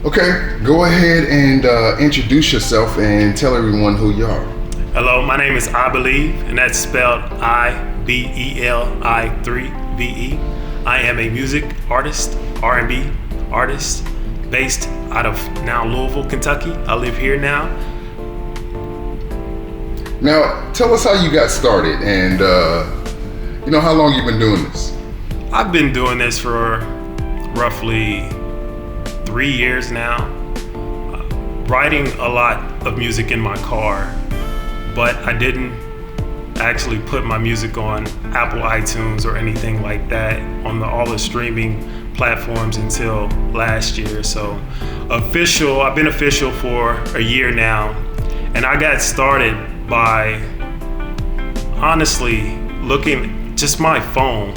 Okay, go ahead and introduce yourself and tell everyone who you are. Hello, my name is ibeli3ve, and that's spelled ibeli3ve. I am a music artist, R&B artist, based out of now Louisville, Kentucky. I live here now. Now, tell us how you got started and how long you've been doing this. I've been doing this for roughly 3 years now, writing a lot of music in my car, but I didn't actually put my music on Apple iTunes or anything like that on all the streaming platforms until last year. So I've been official for a year now, and I got started by honestly looking just my phone,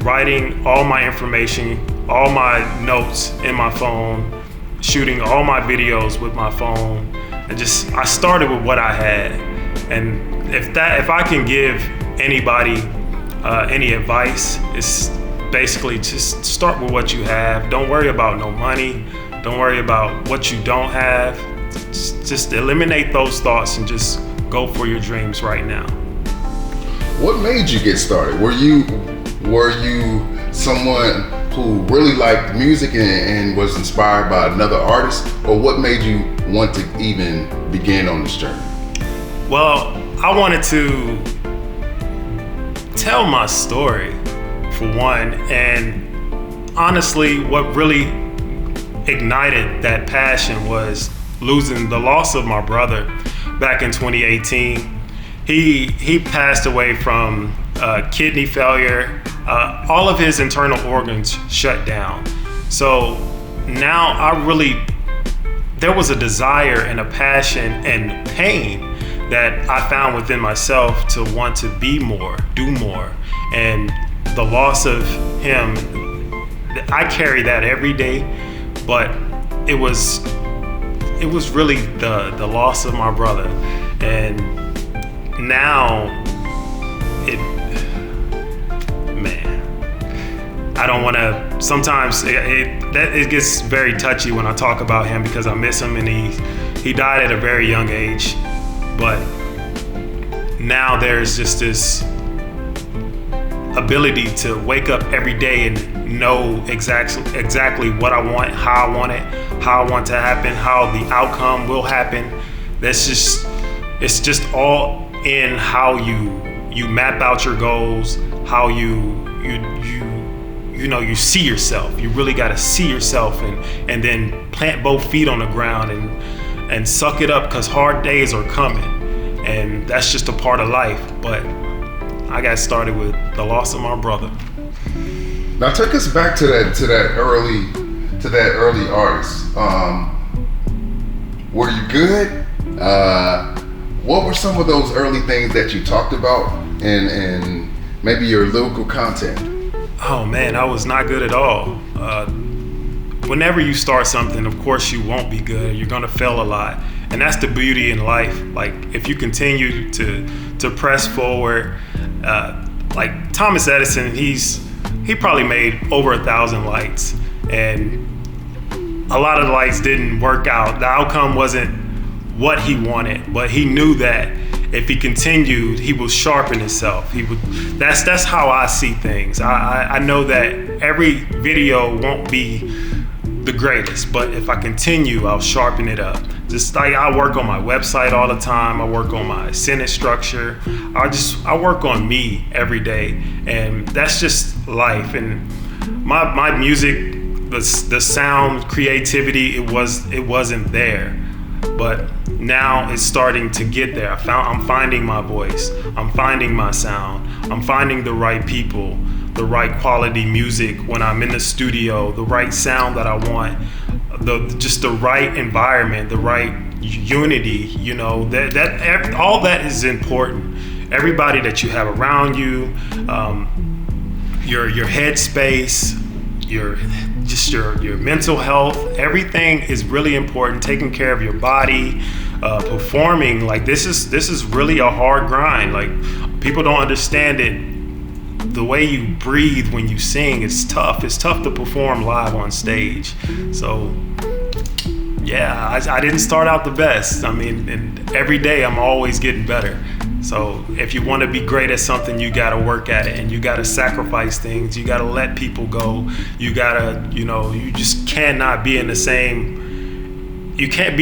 writing all my information, all my notes in my phone, shooting all my videos with my phone. I started with what I had. And if I can give anybody any advice, it's basically just start with what you have. Don't worry about no money. Don't worry about what you don't have. Just eliminate those thoughts and just go for your dreams right now. What made you get started? Were you someone who really liked music and was inspired by another artist, or what made you want to even begin on this journey? Well, I wanted to tell my story, for one, and honestly, what really ignited that passion was the loss of my brother back in 2018. He passed away from kidney failure. All of his internal organs shut down. So now there was a desire and a passion and pain that I found within myself to want to be more, do more. And the loss of him, I carry that every day, but it was really the loss of my brother. And now I don't want to, sometimes it gets very touchy when I talk about him because I miss him, and he died at a very young age. But now there's just this ability to wake up every day and know exactly what I want, how I want it, how I want to happen, how the outcome will happen. It's just all in how you map out your goals, how you see yourself. You really got to see yourself and then plant both feet on the ground and suck it up, because hard days are coming, and that's just a part of life. But I got started with the loss of my brother. Now take us back to that early artist. Were you good? What were some of those early things that you talked about, and maybe your lyrical content? Oh man, I was not good at all. Whenever you start something, of course you won't be good. You're gonna fail a lot, and that's the beauty in life. Like if you continue to press forward, like Thomas Edison, he probably made over 1,000 lights, and a lot of the lights didn't work out. The outcome wasn't what he wanted, but he knew that if he continued, he will sharpen himself. That's how I see things. I know that every video won't be the greatest, but if I continue, I'll sharpen it up. Just like I work on my website all the time. I work on my sentence structure. I work on me every day, and that's just life. And my music, the sound, creativity, it wasn't there. But now it's starting to get there. I'm finding my voice. I'm finding my sound. I'm finding the right people, the right quality music when I'm in the studio, the right sound that I want, just the right environment, the right unity. That all that is important. Everybody that you have around you, your headspace, your mental health, everything is really important. Taking care of your body, performing, like this is really a hard grind. Like people don't understand it. The way you breathe when you sing, it's tough. It's tough to perform live on stage. So yeah, I didn't start out the best. I mean, and every day I'm always getting better. So if you want to be great at something, you got to work at it, and you got to sacrifice things. You got to let people go. You got to, you just cannot be in the same. You can't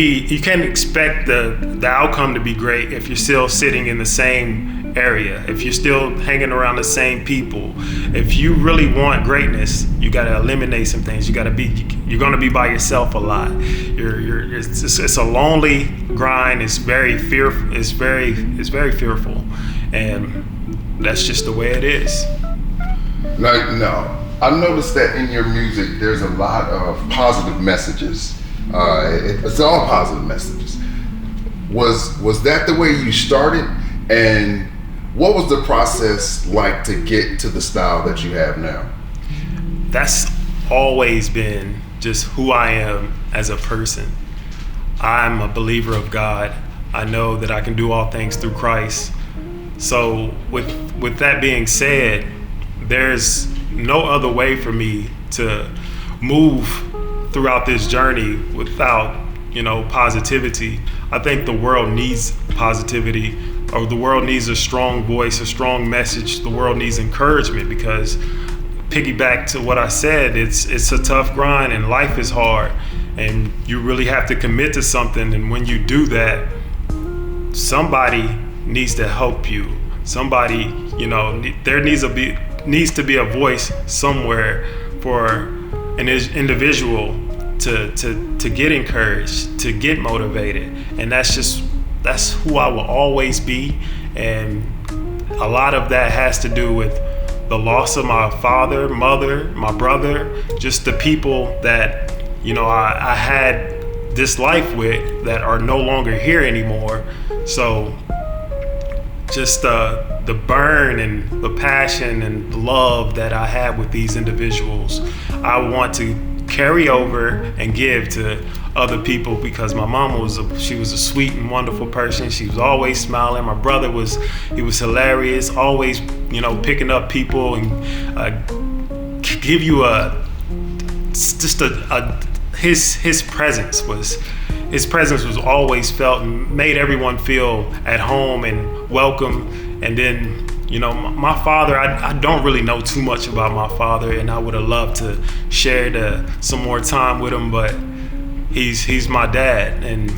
expect the outcome to be great if you're still sitting in the same area, if you're still hanging around the same people. If you really want greatness, you got to eliminate some things. You're going to be by yourself a lot. It's a lonely grind. It's very fearful. It's very fearful, and that's just the way it is. No, I noticed that in your music, there's a lot of positive messages. It's all positive messages. Was that the way you started? And what was the process like to get to the style that you have now? That's always been just who I am as a person. I'm a believer of God. I know that I can do all things through Christ. So with that being said, there's no other way for me to move throughout this journey without, positivity. I think the world needs positivity, or the world needs a strong voice, a strong message. The world needs encouragement, because piggyback to what I said, it's a tough grind and life is hard, and you really have to commit to something. And when you do that, somebody needs to help you. Somebody, there needs to be a voice somewhere for an individual to get encouraged, to get motivated. And that's who I will always be. And a lot of that has to do with the loss of my father, mother, my brother, just the people that, I had this life with that are no longer here anymore. So just the burn and the passion and the love that I have with these individuals, I want to carry over and give to other people, because my mom she was a sweet and wonderful person. She was always smiling. My brother was hilarious, always, picking up people and give you his presence was always felt and made everyone feel at home and welcome. And then, my father, I don't really know too much about my father, and I would have loved to share some more time with him, but he's my dad, and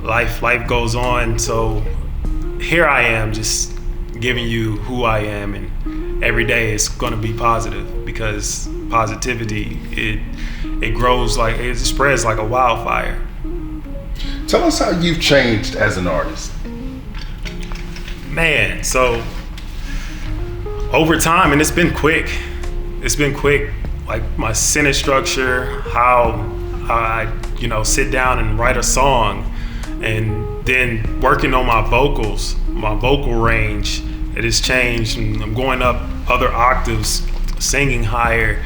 life goes on. So here I am, just giving you who I am, and every day it's going to be positive, because positivity, it grows it spreads like a wildfire. Tell us how you've changed as an artist. Man, so over time, and it's been quick, like my sentence structure, how I, sit down and write a song, and then working on my vocals, my vocal range, it has changed, and I'm going up other octaves, singing higher,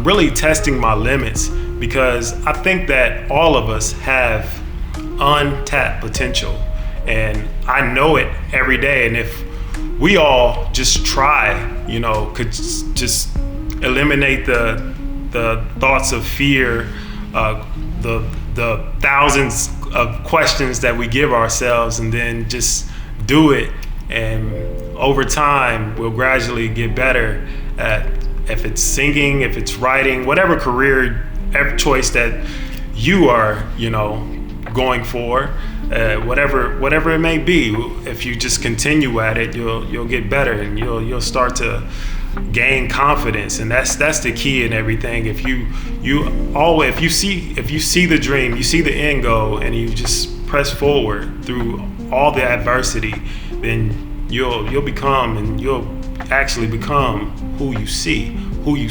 really testing my limits, because I think that all of us have untapped potential, and I know it every day. And if we all just try, could just eliminate the thoughts of fear, the thousands of questions that we give ourselves, and then just do it, and over time we'll gradually get better at, if it's singing, if it's writing, whatever career, every choice that you are, going for, whatever it may be. If you just continue at it, you'll get better, and you'll start to gain confidence. And that's the key in everything. If you see the dream, you see the end goal, and you just press forward through all the adversity, then you'll become, and you'll actually become who you've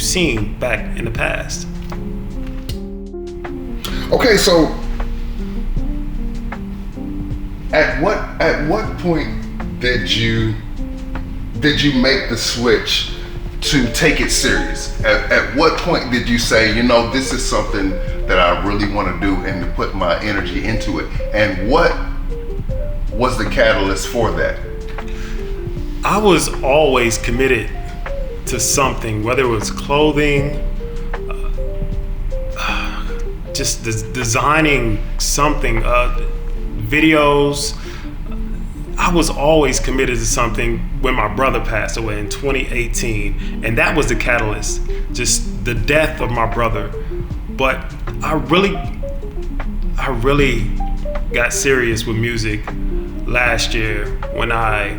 seen back in the past. Okay, so at what point did you make the switch to take it serious? At what point did you say, this is something that I really want to do, and to put my energy into it? And what was the catalyst for that? I was always committed to something, whether it was clothing, just designing something, videos. I was always committed to something when my brother passed away in 2018, and that was the catalyst, just the death of my brother. But I really got serious with music last year when I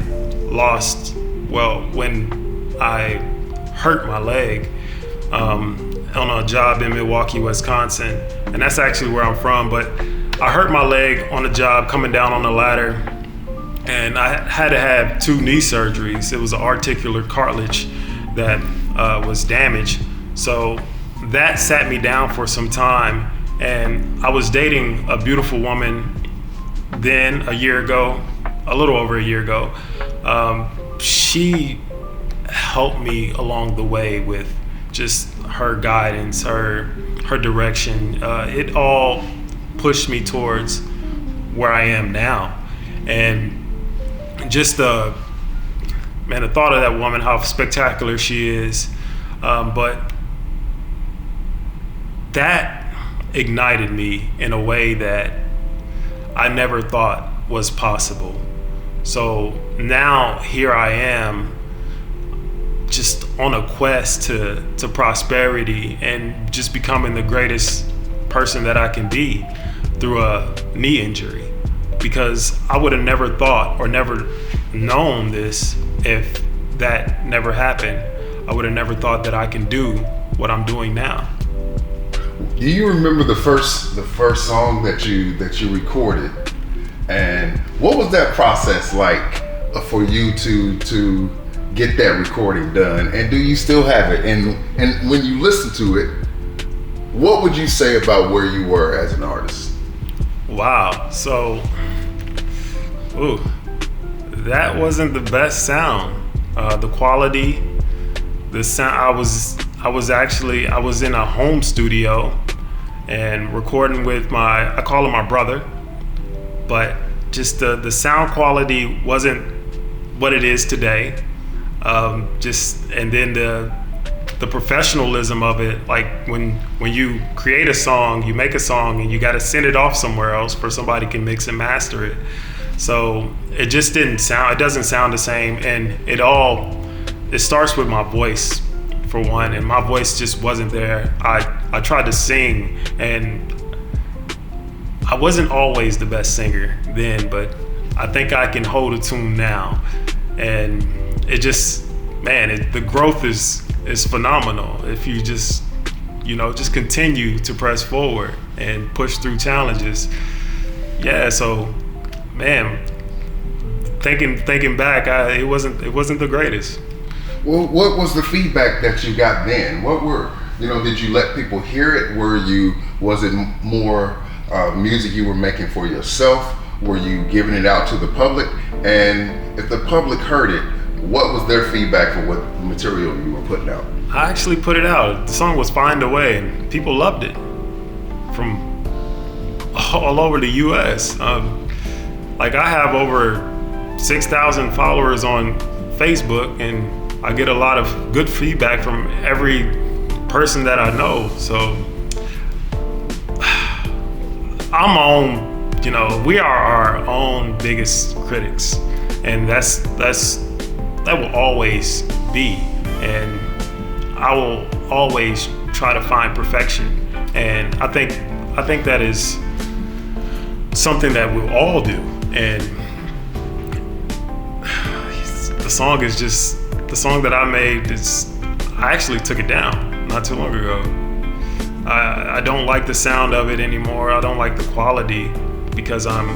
hurt my leg on a job in Milwaukee, Wisconsin, and that's actually where I'm from. But I hurt my leg on a job coming down on the ladder, and I had to have 2 knee surgeries. It was an articular cartilage that was damaged. So that sat me down for some time, and I was dating a beautiful woman then a little over a year ago. She helped me along the way with just her guidance, her direction. It all pushed me towards where I am now. And just the thought of that woman, how spectacular she is, but that ignited me in a way that I never thought was possible. So now here I am, just on a quest to prosperity and just becoming the greatest person that I can be through a knee injury. Because I would have never thought or never known this if that never happened. I would have never thought that I can do what I'm doing now. Do you remember the first song that you recorded, and what was that process like for you to get that recording done? And do you still have it? And when you listen to it, what would you say about where you were as an artist? Wow. So, that wasn't the best sound. The quality, the sound. I was in a home studio and recording with I call him my brother, but just the sound quality wasn't what it is today. And then the professionalism of it, like when you create a song, you make a song and you got to send it off somewhere else for somebody can mix and master it. So it just it doesn't sound the same. And it starts with my voice, for one, and my voice just wasn't there. I tried to sing, and I wasn't always the best singer then, but I think I can hold a tune now. And it just, the growth is phenomenal if you just continue to press forward and push through challenges. Yeah, so thinking back, it wasn't the greatest. Well, what was the feedback that you got then? Did you let people hear it? Was it more music you were making for yourself? Were you giving it out to the public? And if the public heard it, what was their feedback for what material you were putting out? I actually put it out. The song was Find a Way, and people loved it from all over the US. I have over 6,000 followers on Facebook, and I get a lot of good feedback from every person that I know. So we are our own biggest critics, and that will always be. And I will always try to find perfection. And I think that is something that we'll all do. And the song that I made I actually took it down not too long ago. I don't like the sound of it anymore. I don't like the quality because I'm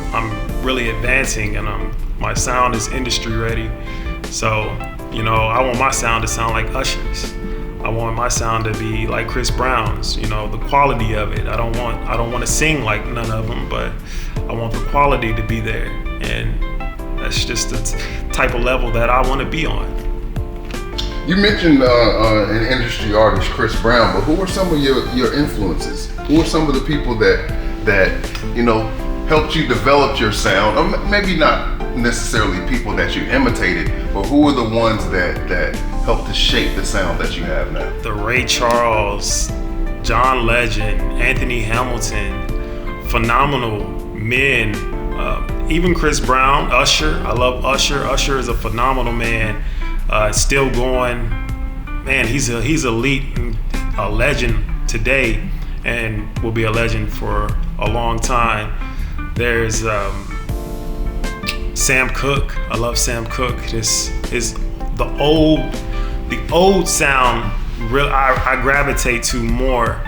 really advancing, and my sound is industry ready. So, I want my sound to sound like Usher's. I want my sound to be like Chris Brown's, the quality of it. I don't want to sing like none of them, but I want the quality to be there. And that's just the type of level that I want to be on. You mentioned an industry artist, Chris Brown, but who are some of your influences? Who are some of the people that helped you develop your sound? Or maybe not necessarily people that you imitated, but who are the ones that helped to shape the sound that you have now? The Ray Charles, John Legend, Anthony Hamilton, phenomenal men. Even Chris Brown, Usher. I love Usher. Usher is a phenomenal man. Still going. Man, he's elite and a legend today, and will be a legend for a long time. There's Sam Cooke. I love Sam Cooke. This is the old sound. I gravitate to more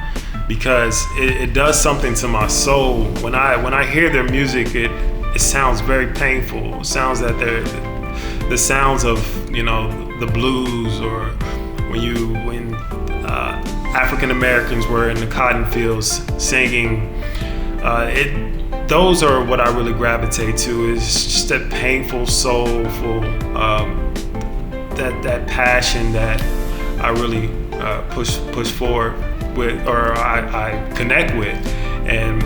because it does something to my soul. When I hear their music, it sounds very painful. It sounds that they're the sounds of the blues, or when African Americans were in the cotton fields singing. Those are what I really gravitate to. Is just that painful, soulful, that passion that I really push forward with, or I connect with. And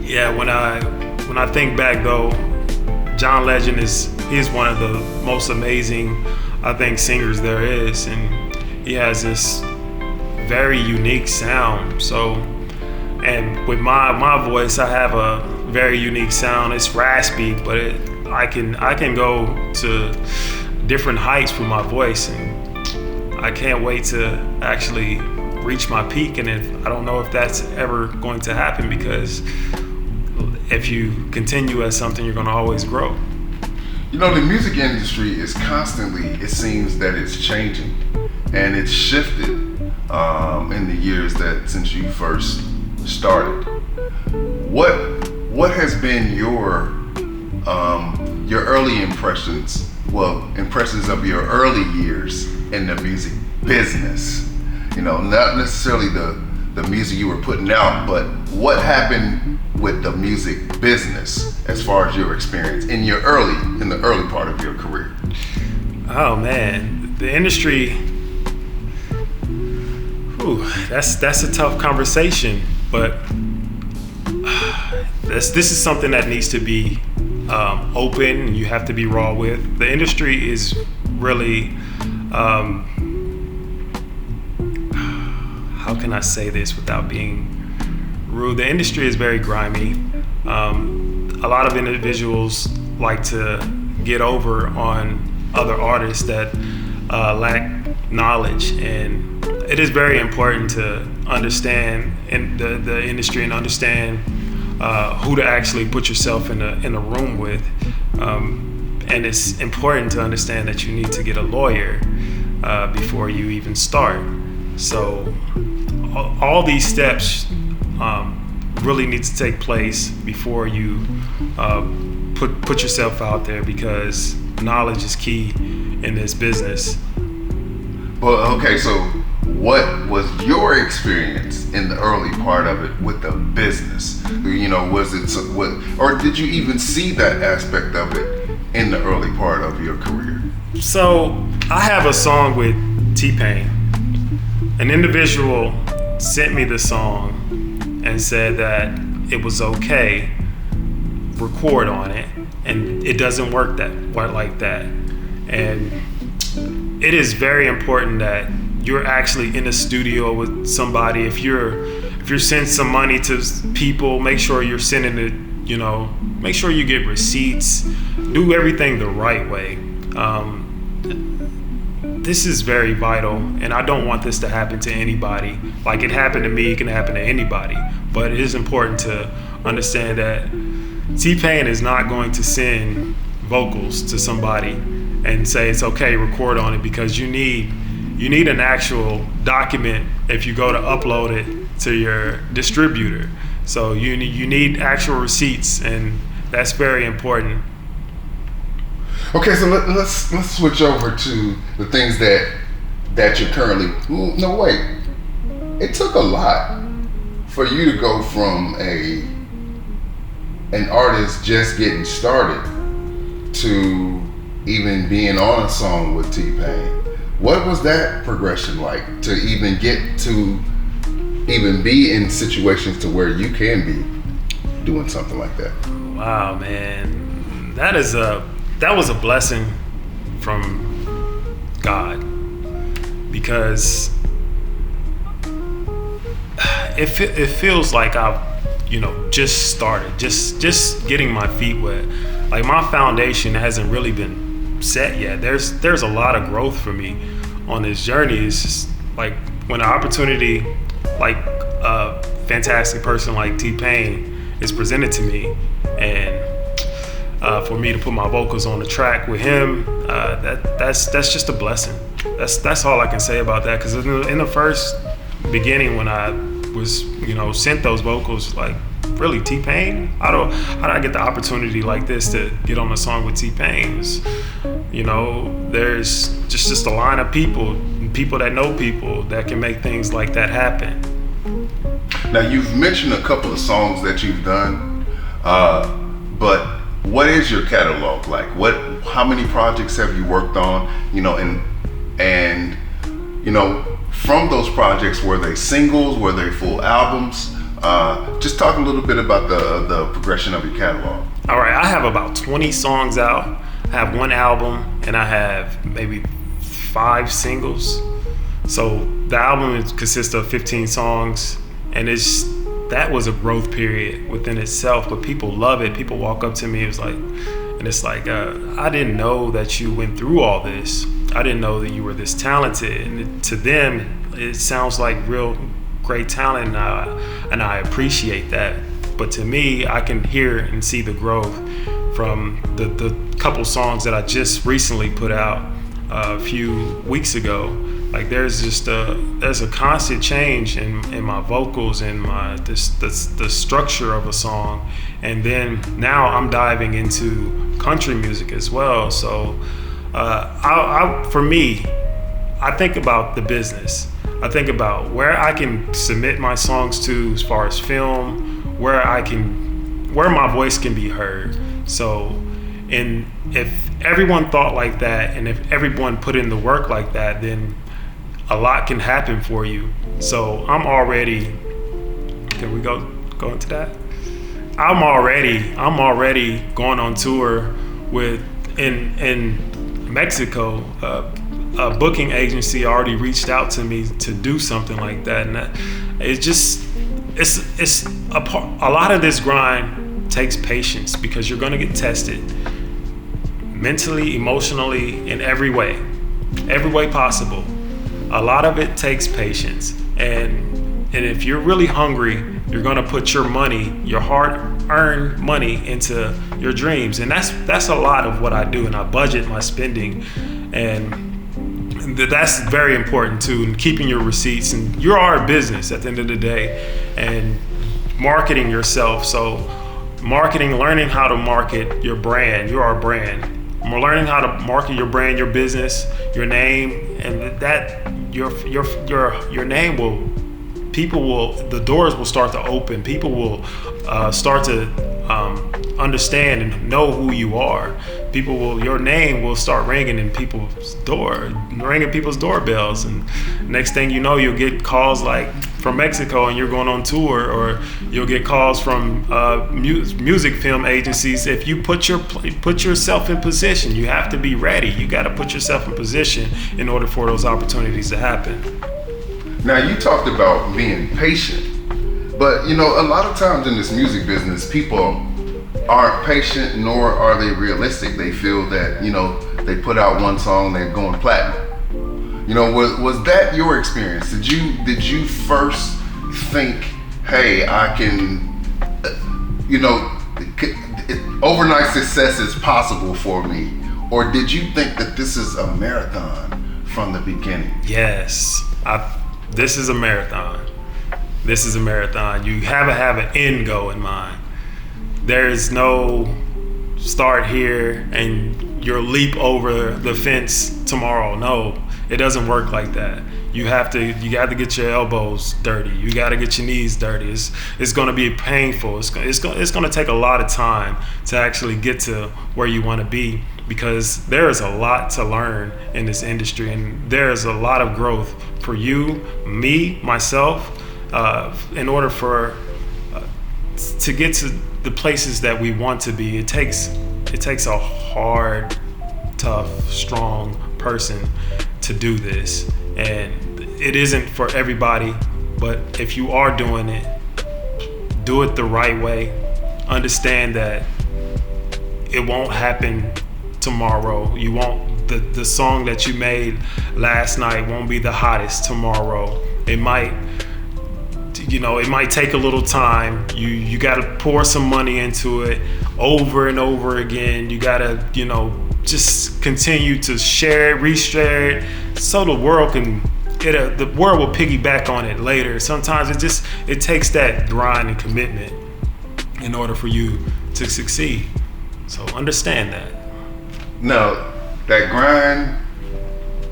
yeah, when I think back though, John Legend is one of the most amazing, I think, singers there is, and he has this very unique sound. So, and with my voice, I have a very unique sound. It's raspy, but I can go to different heights with my voice, and I can't wait to actually reach my peak. And I don't know if that's ever going to happen, because if you continue at something, you're going to always grow. The music industry is constantly, it seems that it's changing, and it's shifted in the years since you first started. What has been your early impressions of your early years in the music business? Not necessarily the music you were putting out, but what happened with the music business as far as your experience in the early part of your career? Oh man, the industry, that's a tough conversation, but this is something that needs to be open. You have to be raw with. The industry is really, how can I say this without being rude? The industry is very grimy. A lot of individuals like to get over on other artists that lack knowledge, and it is very important to understand in the industry and understand who to actually put yourself in a room with. And it's important to understand that you need to get a lawyer before you even start. So all these steps really need to take place before you put yourself out there, because knowledge is key in this business. Well, okay, so what was your experience in the early part of it with the business? Was it or did you even see that aspect of it in the early part of your career? So I have a song with T-Pain. An individual sent me the song and said that it was okay, record on it, and it doesn't work like that. And it is very important that you're actually in a studio with somebody. If you're sending some money to people, make sure you're sending it, make sure you get receipts, do everything the right way. This is very vital, and I don't want this to happen to anybody. Like it happened to me, it can happen to anybody. But it is important to understand that T-Pain is not going to send vocals to somebody and say it's okay, record on it, because you need an actual document if you go to upload it to your distributor. So you need actual receipts, and that's very important. Okay, so let's switch over to the things that you're currently. No, wait. It took a lot for you to go from an artist just getting started to even being on a song with T-Pain. What was that progression like to even get to even be in situations to where you can be doing something like that? Wow, man, that was a blessing from God, because it feels like I've, just started, just getting my feet wet. Like my foundation hasn't really been set yet. There's a lot of growth for me on this journey. It's just like when an opportunity, like a fantastic person like T-Pain is presented to me, and for me to put my vocals on the track with him, that's just a blessing. That's all I can say about that. Because in the first beginning, when I was sent those vocals, like, really, T-Pain? How did I get the opportunity like this to get on a song with T-Pain? There's just a line of people that know people that can make things like that happen. Now, you've mentioned a couple of songs that you've done, but what is your catalog like? How many projects have you worked on? And from those projects, were they singles? Were they full albums? Just talk a little bit about the progression of your catalog. All right, I have about 20 songs out. I have one album, and I have maybe 5 singles. So the album consists of 15 songs, and that was a growth period within itself. But people love it. People walk up to me, it's like, I didn't know that you went through all this. I didn't know that you were this talented. And to them, it sounds like real great talent, and I appreciate that. But to me, I can hear and see the growth from the couple songs that I just recently put out a few weeks ago. Like there's a constant change in my vocals and the structure of a song, and then now I'm diving into country music as well. So for me, I think about the business. I think about where I can submit my songs to as far as film, where my voice can be heard. So, and if everyone thought like that, and if everyone put in the work like that, then a lot can happen for you. So can we go into that? I'm already going on tour in Mexico. A booking agency already reached out to me to do something like that, and it's a lot of this grind takes patience, because you're going to get tested mentally, emotionally, in every way possible. A lot of it takes patience, and if you're really hungry, you're going to put your money, your hard-earned money, into your dreams, and that's a lot of what I do, and I budget my spending, and that's very important too, and keeping your receipts. And you are a business at the end of the day, and marketing yourself. So learning how to market your brand. You're our brand. We're learning how to market your brand, your business, your name, and that your name the doors will start to open. People will start to understand and know who you are. Your name will start ringing people's doorbells, and next thing you know, you'll get calls like from Mexico, and you're going on tour, or you'll get calls from music film agencies. If you put yourself in position, you have to be ready. You got to put yourself in position in order for those opportunities to happen. Now, you talked about being patient, but a lot of times in this music business, people aren't patient, nor are they realistic. They feel that they put out one song, they're going platinum. Was that your experience? Did you first think, hey, I can, overnight success is possible for me, or did you think that this is a marathon from the beginning? Yes, this is a marathon. This is a marathon. You have to have an end goal in mind. There is no start here and you'll leap over the fence tomorrow. No, it doesn't work like that. You got to get your elbows dirty. You got to get your knees dirty. It's going to be painful. It's going to take a lot of time to actually get to where you want to be, because there is a lot to learn in this industry, and there is a lot of growth for you, me, myself, in order for to get to the places that we want to be. It takes a hard, tough, strong person to do this, and it isn't for everybody. But if you are doing it, do it the right way. Understand that it won't happen tomorrow. You won't, the song that you made last night won't be the hottest tomorrow. It might, it might take a little time. You got to pour some money into it over and over again. You got to, just continue to share it, reshare it, so the world can, the world will piggyback on it later. Sometimes it takes that grind and commitment in order for you to succeed. So understand that. Now, that grind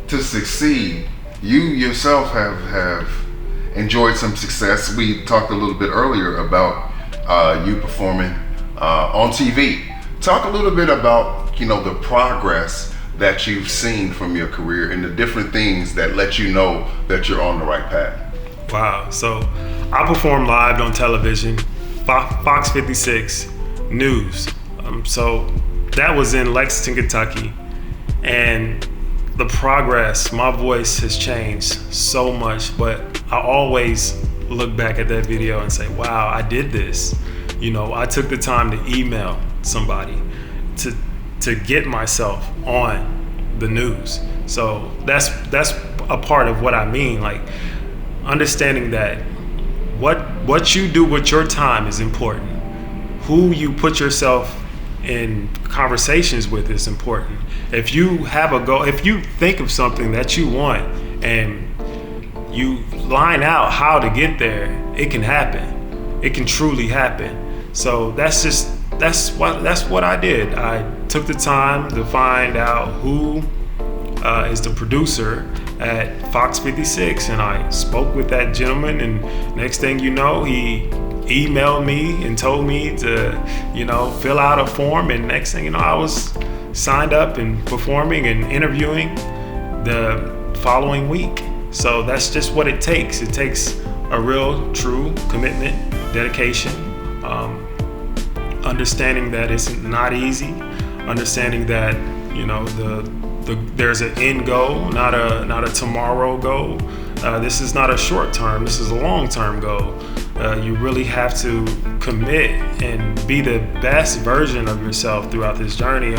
to succeed, you yourself have enjoyed some success. We talked a little bit earlier about you performing on TV. Talk a little bit about, the progress that you've seen from your career and the different things that let you know that you're on the right path. Wow. So I performed live on television, Fox 56 News. So that was in Lexington, Kentucky. And the progress, my voice has changed so much, but I always look back at that video and say, wow, I did this. I took the time to email somebody to get myself on the news. So that's a part of what I mean, like understanding that what you do with your time is important. Who you put yourself in conversations with is important. If you have a goal, if you think of something that you want and you line out how to get there, it can happen. It can truly happen. So that's what I did. I took the time to find out who is the producer at Fox 56, and I spoke with that gentleman, and next thing you know, he emailed me and told me to, fill out a form, and next thing you know, I was signed up and performing and interviewing the following week. So that's just what it takes. It takes a real, true commitment, dedication, understanding that it's not easy, understanding that, there's an end goal, not a tomorrow goal. This is not a short term, this is a long term goal. You really have to commit and be the best version of yourself throughout this journey.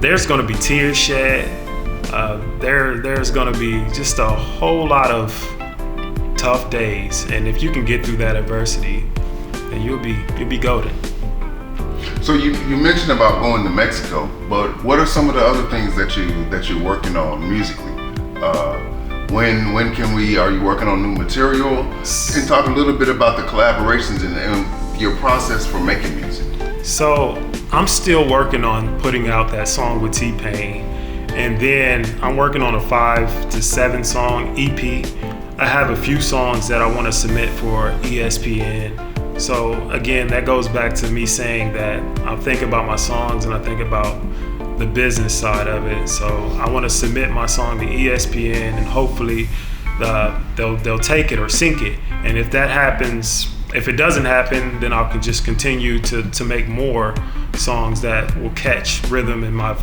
There's going to be tears shed. There's going to be just a whole lot of tough days, and if you can get through that adversity, then you'll be golden. So you mentioned about going to Mexico, but what are some of the other things that you're working on musically? When are you working on new material? And talk a little bit about the collaborations and your process for making music. So I'm still working on putting out that song with T-Pain, and then I'm working on a 5 to 7 song EP. I have a few songs that I want to submit for ESPN. So again, that goes back to me saying that I think about my songs and I think about the business side of it. So I want to submit my song to ESPN, and hopefully they'll take it or sync it. And if that happens, if it doesn't happen, then I can just continue to make more songs that will catch rhythm, and my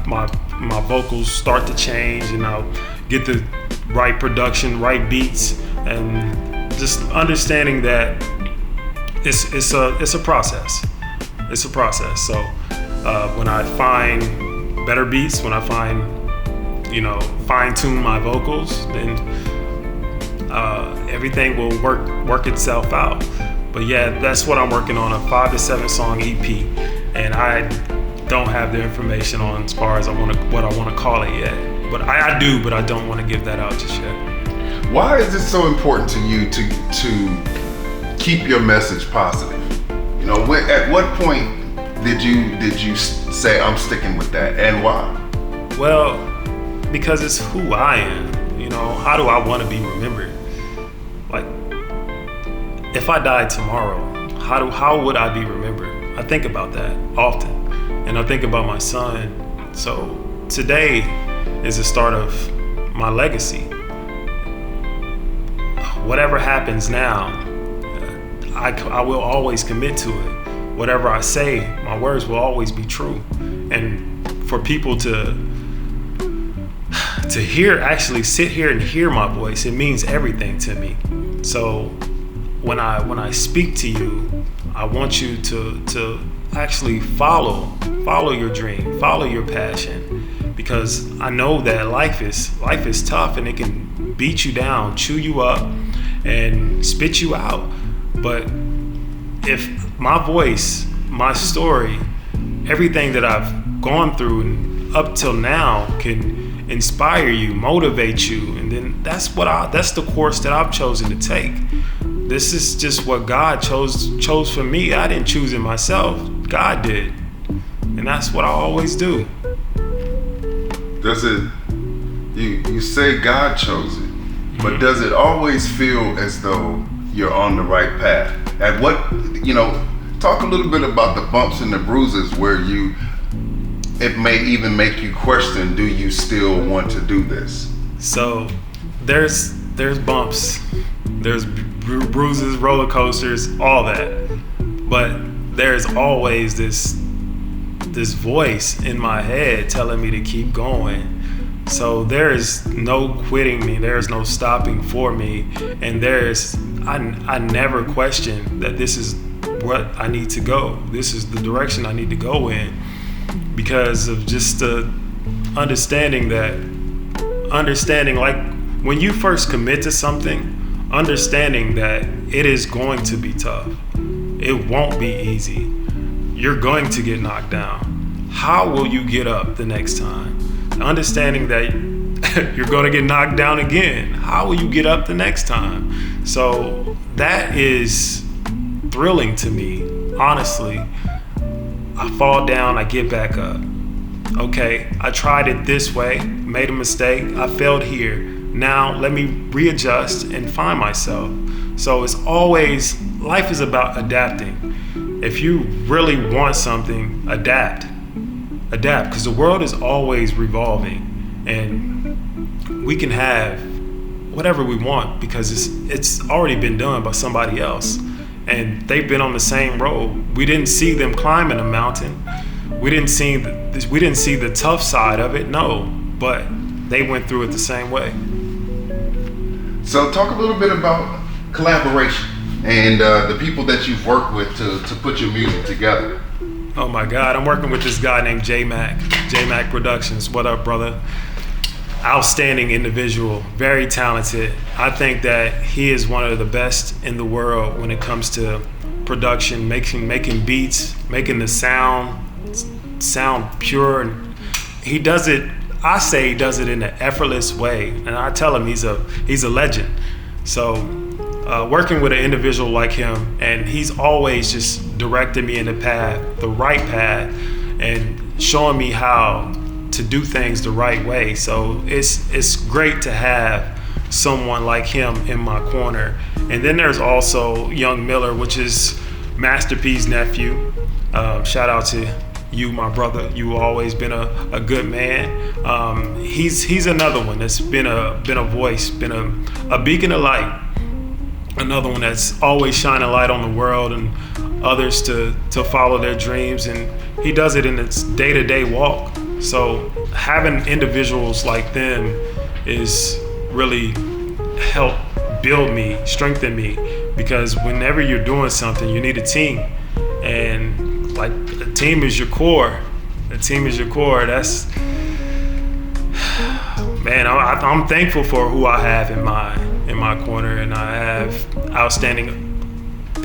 vocals start to change, and I'll get the right production, right beats, and just understanding that it's a process. It's a process. So when I find better beats, when I find, fine tune my vocals, then everything will work itself out. But yeah, that's what I'm working on, a 5 to 7 song EP, and I don't have the information on as far as what I want to call it yet. But I do, but I don't want to give that out just yet. Why is it so important to you to keep your message positive? At what point did you say I'm sticking with that, and why? Well, because it's who I am. How do I want to be remembered? Like, if I died tomorrow, how would I be remembered? I think about that often, and I think about my son. So today is the start of my legacy. Whatever happens now, I will always commit to it. Whatever I say, my words will always be true. And for people to actually sit here and hear my voice, it means everything to me. So when I speak to you, I want you to actually follow your dream, follow your passion, because I know that life is tough and it can beat you down, chew you up, and spit you out. But if my voice, my story, everything that I've gone through and up till now can inspire you, motivate you, and then that's the course that I've chosen to take. This is just what God chose for me. I didn't choose it myself. God did. And that's what I always do. Does it, you say God chose it, but does it always feel as though you're on the right path? At what, talk a little bit about the bumps and the bruises where it may even make you question, do you still want to do this? So there's bumps, there's bruises, roller coasters, all that. But there's always this voice in my head telling me to keep going. So there is no quitting me, there is no stopping for me, and I never question that this is what I need to go. This is the direction I need to go in, because of just the understanding like when you first commit to something, understanding that it is going to be tough. It won't be easy. You're going to get knocked down. How will you get up the next time? Understanding that you're going to get knocked down again. How will you get up the next time? So that is thrilling to me, honestly. I fall down, I get back up. Okay, I tried it this way, made a mistake, I failed here. Now let me readjust and find myself. So it's always, life is about adapting. If you really want something, adapt, because the world is always revolving, and we can have whatever we want because it's already been done by somebody else, and they've been on the same road. We didn't see them climbing a mountain. We didn't see the tough side of it, no, but they went through it the same way. So talk a little bit about collaboration and the people that you've worked with to put your music together. Oh my God, I'm working with this guy named J-Mac Productions. What up, brother? Outstanding individual, very talented. I think that he is one of the best in the world when it comes to production, making beats, making the sound pure. And he does it, I say he does it in an effortless way. And I tell him he's a legend. So working with an individual like him, and he's always just directing me in the right path, and showing me how to do things the right way. So it's great to have someone like him in my corner. And then there's also Young Miller, which is Master P's nephew. Shout out to you, my brother. You've always been a good man. He's another one that's been a voice, been a beacon of light. Another one that's always shining light on the world and others to follow their dreams. And he does it in its day-to-day walk. So having individuals like them is really help build me, strengthen me, because whenever you're doing something, you need a team. And like a team is your core. A team is your core. That's, man, I'm thankful for who I have in my corner, and I have outstanding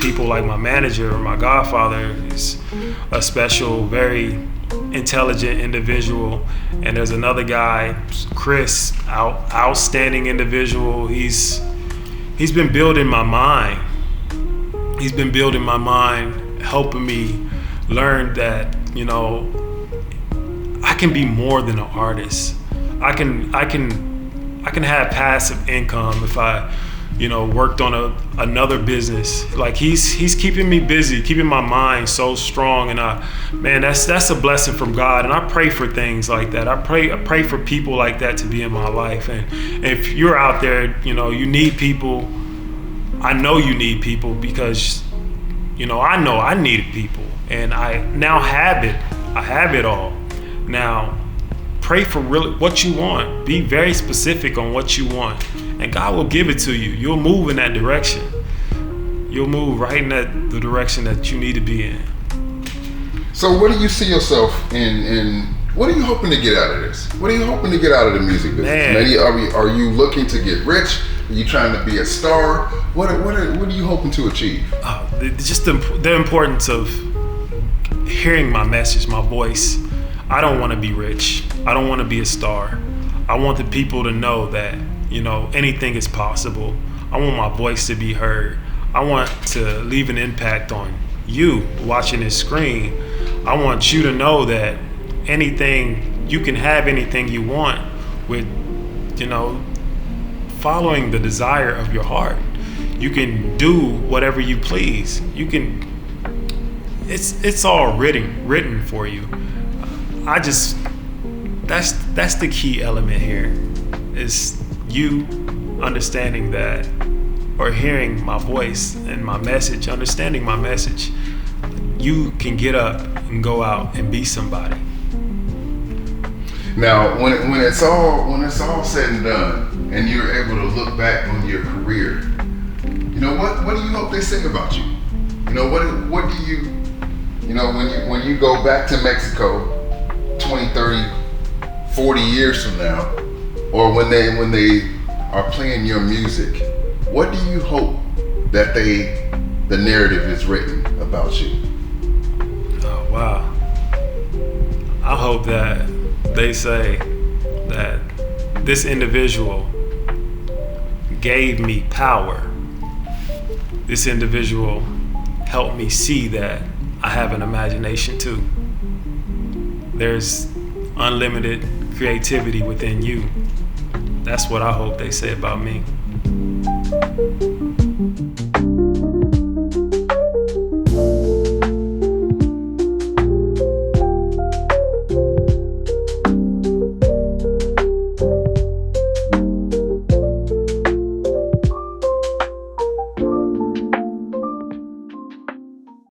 people like my manager, my godfather is a special, very intelligent individual. And there's another guy, Chris, outstanding individual. He's been building my mind. He's been building my mind, helping me learn that, I can be more than an artist. I can have passive income if I, worked on another business. Like he's keeping me busy, keeping my mind so strong, and that's a blessing from God. And I pray for things like that. I pray for people like that to be in my life. And if you're out there, you need people. I know you need people because, I know I needed people, and I now have it. I have it all. Now, pray for really what you want. Be very specific on what you want, and God will give it to you. You'll move in that direction. You'll move right in the direction that you need to be in. So what do you see yourself in what are you hoping to get out of this? What are you hoping to get out of the music business? Man. Maybe are you looking to get rich? Are you trying to be a star? What are you hoping to achieve? Just the importance of hearing my message, my voice. I don't want to be rich. I don't want to be a star. I want the people to know that, anything is possible. I want my voice to be heard. I want to leave an impact on you watching this screen. I want you to know that you can have anything you want with, following the desire of your heart. You can do whatever you please. It's all written for you. That's the key element here, is you understanding that, or hearing my voice and my message, understanding my message. You can get up and go out and be somebody. Now, when it's all said and done, and you're able to look back on your career, what do you hope they say about you? What do you, when you go back to Mexico 20, 30, 40 years from now, or when they are playing your music, what do you hope that the narrative is written about you? Oh, wow. I hope that they say that this individual gave me power. This individual helped me see that I have an imagination too. There's unlimited creativity within you. That's what I hope they say about me.